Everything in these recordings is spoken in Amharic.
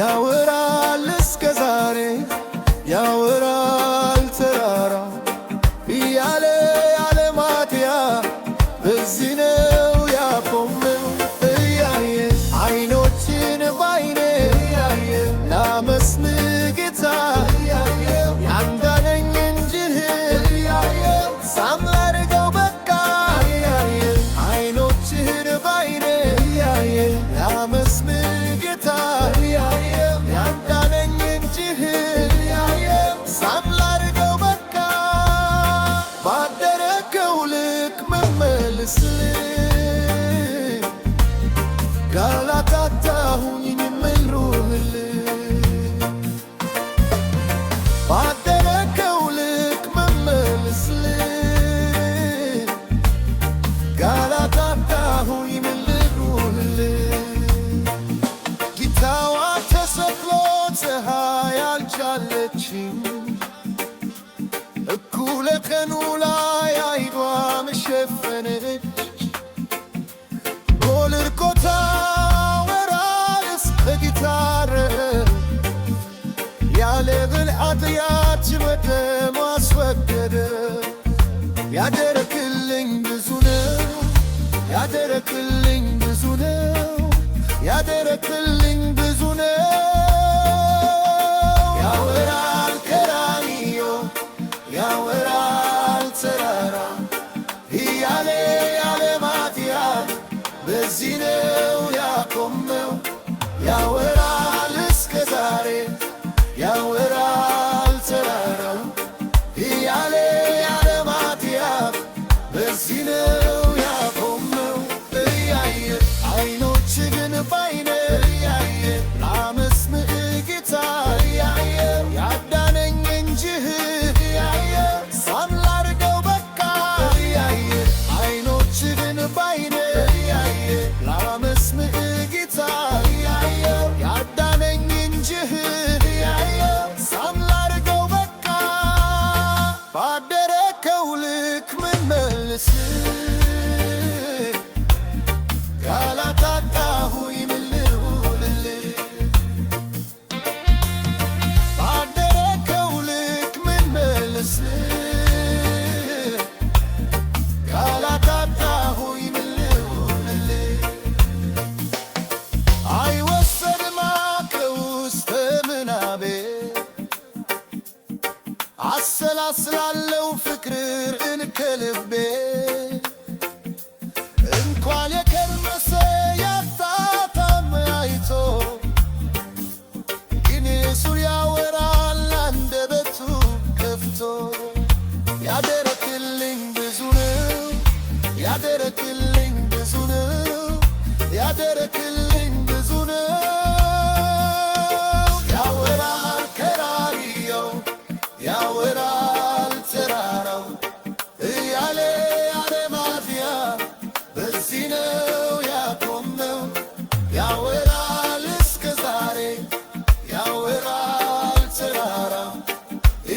ያወራል እስከ ዛሬ ያወራል ተራራ እያለ ያለማትያ በዚህ ነው ያቆመው እያየ አይኖችን ባይኔ እያየ ላመስግን ጌታ እያየ ያዳነኝ እንጂ እያየ ሳምላርገው በቃ እያየ አይኖችን ባይኔ እያየ ላመስግን ጌታ እያየ ያዳነኝ እንጂ እያየ ሳምላርገው በቃ ባደረከው ልክ መመልስልኝ ካላታታሁኝ ምልሩህልኝ ባደረከው ልክ መመልስልኝ ካላታታሁኝ ምልሩህልኝ ጌታዋ ተሰቅሎ ፀሐይ አልቻለችም እኩለ ቀኑ ላይ አይኗ መሸፈነች ጎልጎታ ወራስ በጊታር ያለ ብልዓት በደሙ አስወገደ ያደረክልኝ ብዙ ነው ያደረክልኝ ብዙ ነው ያደረክልኝ ብዙ ነው ያወራል ቀራንዮ ያወራል ተራራ እያለ ያለማትያ በዚህ ነው ያቆመው ያወራል እስከ ዛሬ ያወራል ተራራው እያለ ያለማትያ በዚህ ነው ያቆመው እያየ አይኖች ግን ባይኔ እያየ ላመስግን ጌታ እያየ ያዳነኝ እንጂ እያየ ሳምላርገው በቃ እያየ አይኖች ግን ባይኔ እያየ ላመስግን ጌታ እያየ ያዳነኝ እንጂ እያየ ሳምላርገው በቃ ባደረከው ልክ ምመልስልኝ ካላታታሁኝ ምልሩህልኝ ባደረከው ልክ ምመልስልኝ ካላታታሁኝ ምልሩህልኝ አይወሰድማ ከውስተ ምናቤ አሰላስላለው ፍቅርን ከልቤ እንኳን የከርመሰ ያጣጣም አይቶ ግን እሱን ያወራል አንደበቱ ከፍቶ ያደረክልኝ ብዙ ነው ያደረክልኝ ብዙ ነው ያደረክልኝ ብዙ ነው ያወራል ቀራንዮ ያወራል ተራራው እያለ ያለማትያ በዚህ ነው ያቆመው ያወራል እስከ ዛሬ ያወራል ተራራው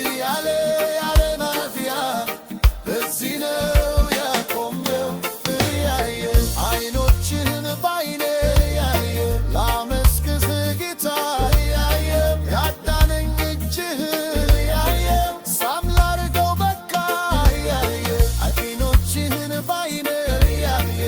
እያለ ያለማትያ በዚህ ነው ያቆመው እያየ አይኖችን ባይኔ እያየ ላመስግን ጌታ እያየ ያዳነኝ እጅ እያየ ሳምላርገው በቃ እያየ አይኖችን ባይኔ እያየ